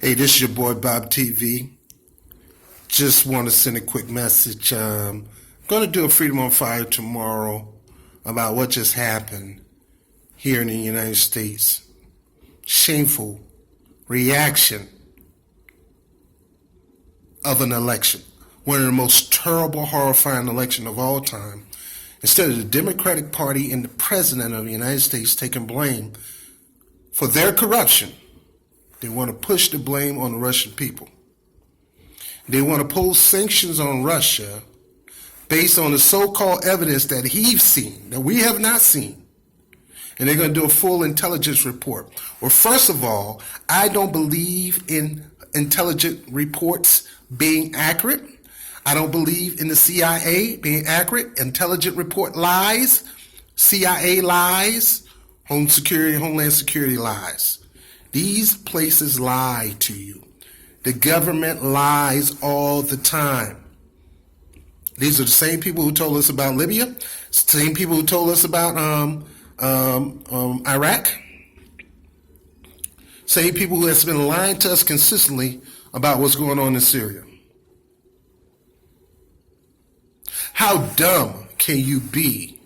Hey, this is your boy Bob TV. Just want to send a quick message. I'm going to do a Freedom on Fire tomorrow about what just happened here in the United States. Shameful reaction of an election. One of the most terrible, horrifying elections of all time. Instead of the Democratic Party and the President of the United States taking blame for their corruption, they want to push the blame on the Russian people. They want to pose sanctions on Russia based on the so-called evidence that he's seen, that we have not seen. And they're going to do a full intelligence report. Well, first of all, I don't believe in intelligence reports being accurate. I don't believe in the CIA being accurate. Intelligence report lies. CIA lies. Homeland Security lies. These places lie to you. The government lies all the time. These are the same people who told us about Libya, same people who told us about Iraq, same people who have been lying to us consistently about what's going on in Syria. How dumb can you be,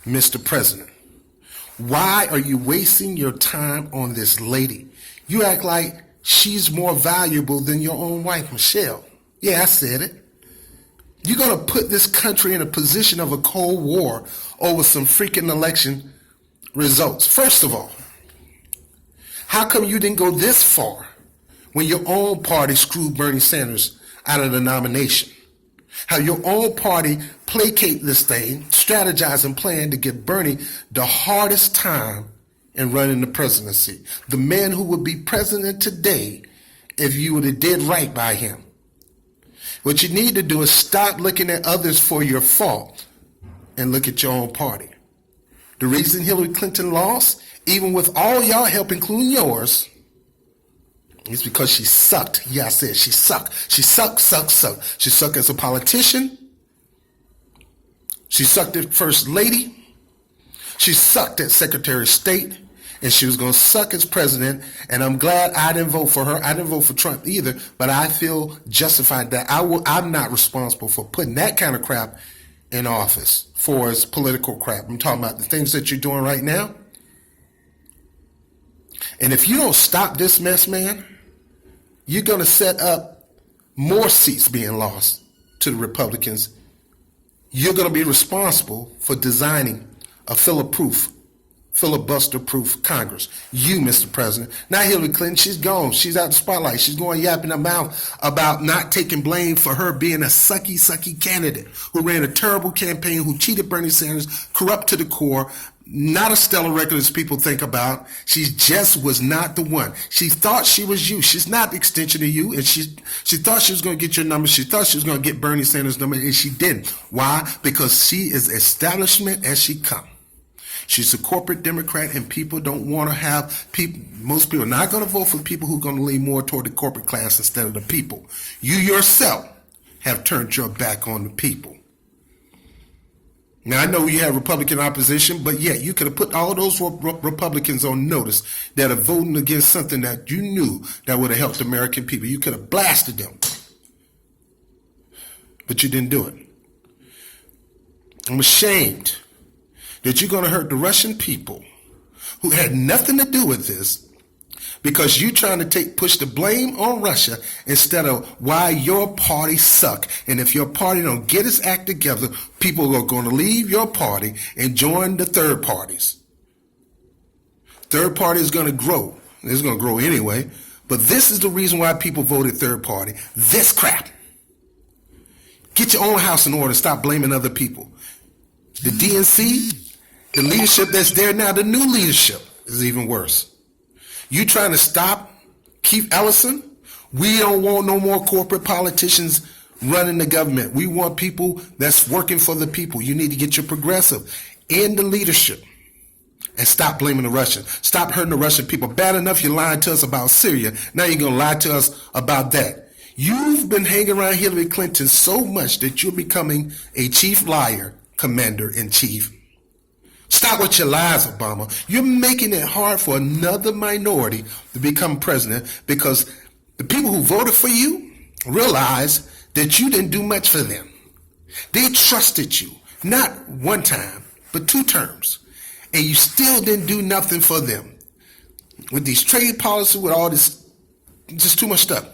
Mr. President? Why are you wasting your time on this lady? You act like she's more valuable than your own wife, Michelle. Yeah, I said it. You're going to put this country in a position of a Cold War over some freaking election results. First of all, how come you didn't go this far when your own party screwed Bernie Sanders out of the nomination? How your own party placate this thing, strategize and plan to give Bernie the hardest time in running the presidency. The man who would be president today if you would have did right by him. What you need to do is stop looking at others for your fault and look at your own party. The reason Hillary Clinton lost, even with all y'all help, including yours, is because she sucked. Yeah, I said she sucked. She sucked. She sucked as a politician. She sucked as First Lady. She sucked as Secretary of State. And she was going to suck as president. And I'm glad I didn't vote for her. I didn't vote for Trump either. But I feel justified that I'm not responsible for putting that kind of crap in office for as political crap. I'm talking about the things that you're doing right now. And if you don't stop this mess, man, you're going to set up more seats being lost to the Republicans. You're going to be responsible for designing a filibuster-proof Congress. You, Mr. President. Not Hillary Clinton. She's gone. She's out of the spotlight. She's going yapping her mouth about not taking blame for her being a sucky candidate who ran a terrible campaign, who cheated Bernie Sanders, corrupt to the core, not a stellar record as people think about. She just was not the one. She thought she was you. She's not the extension of you. And she thought she was going to get your number. She thought she was going to get Bernie Sanders' number, and she didn't. Why? Because she is establishment as she come. She's a corporate Democrat, and people don't want to have people. Most people are not going to vote for people who are going to lean more toward the corporate class instead of the people. You yourself have turned your back on the people. Now, I know you have Republican opposition, but yet you could have put all those Republicans on notice that are voting against something that you knew that would have helped the American people. You could have blasted them, but you didn't do it. I'm ashamed that you're going to hurt the Russian people who had nothing to do with this because you're trying to push the blame on Russia instead of why your party suck. And if your party don't get its act together, people are going to leave your party and join the third parties. Third party is going to grow. It's going to grow anyway. But this is the reason why people voted third party. This crap. Get your own house in order and stop blaming other people. The DNC, the leadership that's there now, the new leadership is even worse. You trying to stop Keith Ellison? We don't want no more corporate politicians running the government. We want people that's working for the people. You need to get your progressive in the leadership and stop blaming the Russians. Stop hurting the Russian people. Bad enough you're lying to us about Syria. Now you're going to lie to us about that. You've been hanging around Hillary Clinton so much that you're becoming a chief liar, commander-in-chief. Stop with your lies, Obama. You're making it hard for another minority to become president because The people who voted for you realize that you didn't do much for them. They trusted you, not one time, but 2 terms. And you still didn't do nothing for them. With these trade policies, with all this, just too much stuff.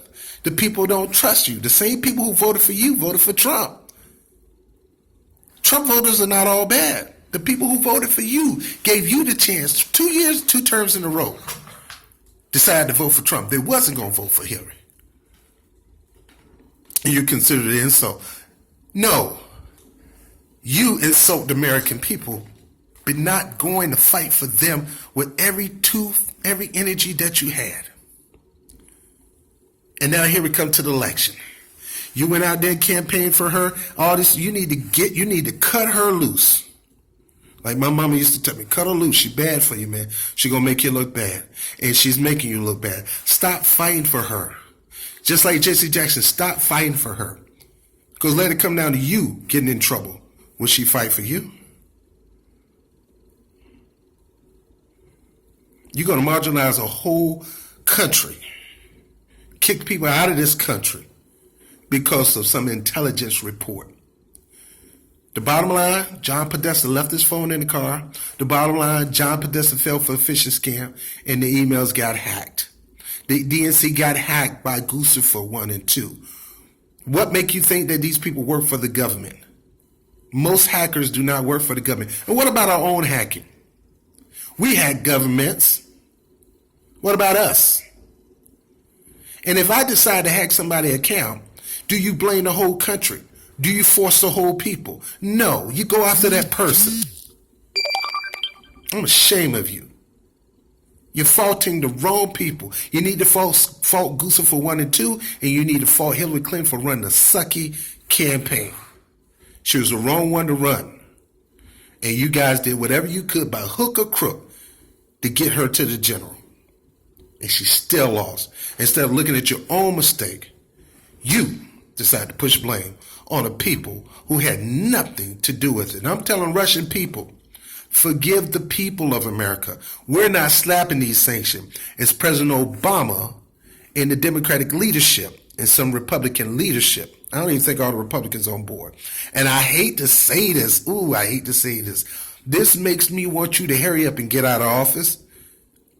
The people don't trust you. The same people who voted for you voted for Trump. Trump voters are not all bad. The people who voted for you gave you the chance, 2 years, 2 terms in a row, decided to vote for Trump. They wasn't going to vote for Hillary. And you consider it an insult. No. You insult the American people, but not going to fight for them with every tooth, every energy that you had. And now here we come to the election. You went out there and campaigned for her. All this, you need to cut her loose. Like my mama used to tell me, cut her loose. She bad for you, man. She gonna make you look bad. And she's making you look bad. Stop fighting for her. Just like Jesse Jackson, stop fighting for her. Because let it come down to you getting in trouble. Will she fight for you? You're gonna marginalize a whole country. Kick people out of this country because of some intelligence report. The bottom line, John Podesta left his phone in the car. The bottom line, John Podesta fell for a phishing scam and the emails got hacked. The DNC got hacked by Lucifer 1 and 2. What make you think that these people work for the government? Most hackers do not work for the government. And what about our own hacking? We hack governments. What about us? And if I decide to hack somebody's account, do you blame the whole country? Do you force the whole people? No, you go after that person. I'm ashamed of you. You're faulting the wrong people. You need to fault Gusa for 1 and 2, and you need to fault Hillary Clinton for running a sucky campaign. She was the wrong one to run. And you guys did whatever you could by hook or crook to get her to the general. And she still lost. Instead of looking at your own mistake, you decided to push blame on the people who had nothing to do with it. And I'm telling Russian people, forgive the people of America. We're not slapping these sanctions. It's President Obama and the Democratic leadership and some Republican leadership. I don't even think all the Republicans are on board. And I hate to say this. I hate to say this. This makes me want you to hurry up and get out of office,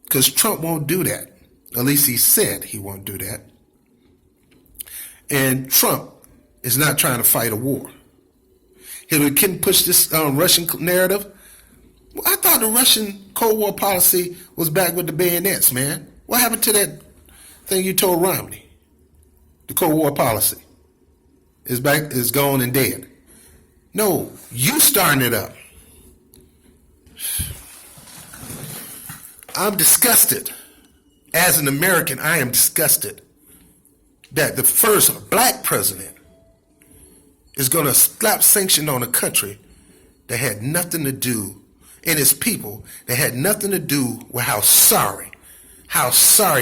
because Trump won't do that. At least he said he won't do that. And Trump is not trying to fight a war. Hillary Clinton pushed this Russian narrative. Well, I thought the Russian Cold War policy was back with the bayonets, man. What happened to that thing you told Romney? The Cold War policy is back, is gone and dead. No, you starting it up. I'm disgusted. As an American, I am disgusted that the first black president is going to slap sanction on a country that had nothing to do, and its people that had nothing to do with how sorry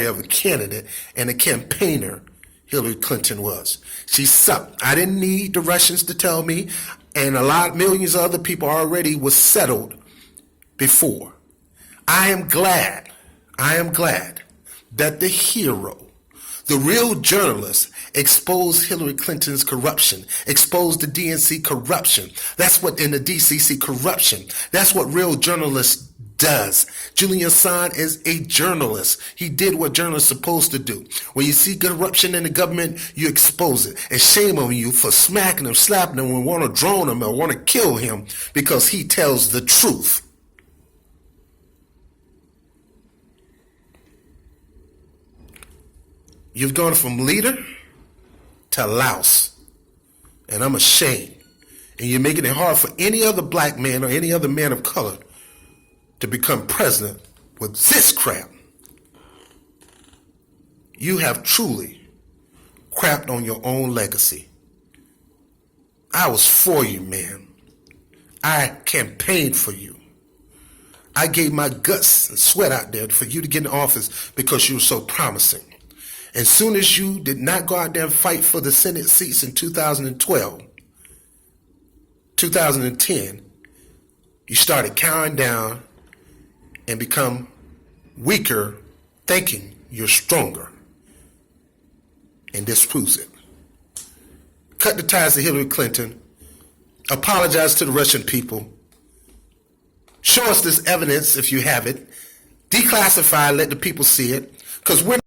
of a candidate and a campaigner Hillary Clinton was. She sucked. I didn't need the Russians to tell me, and millions of other people already was settled before. I am glad that the hero, the real journalist, exposed Hillary Clinton's corruption, exposed the DNC corruption. That's what in the DCC corruption. That's what real journalists does. Julian Assange is a journalist. He did what journalists are supposed to do. When you see corruption in the government, you expose it. And shame on you for smacking him, slapping him, and want to drone him or want to kill him because he tells the truth. You've gone from leader to louse. And I'm ashamed. And you're making it hard for any other black man or any other man of color to become president with this crap. You have truly crapped on your own legacy. I was for you, man. I campaigned for you. I gave my guts and sweat out there for you to get in office because you were so promising. As soon as you did not go out there and fight for the Senate seats in 2012, 2010, you started cowering down and become weaker, thinking you're stronger. and disproves it. Cut the ties to Hillary Clinton. Apologize to the Russian people. Show us this evidence if you have it. Declassify, let the people see it. Because we're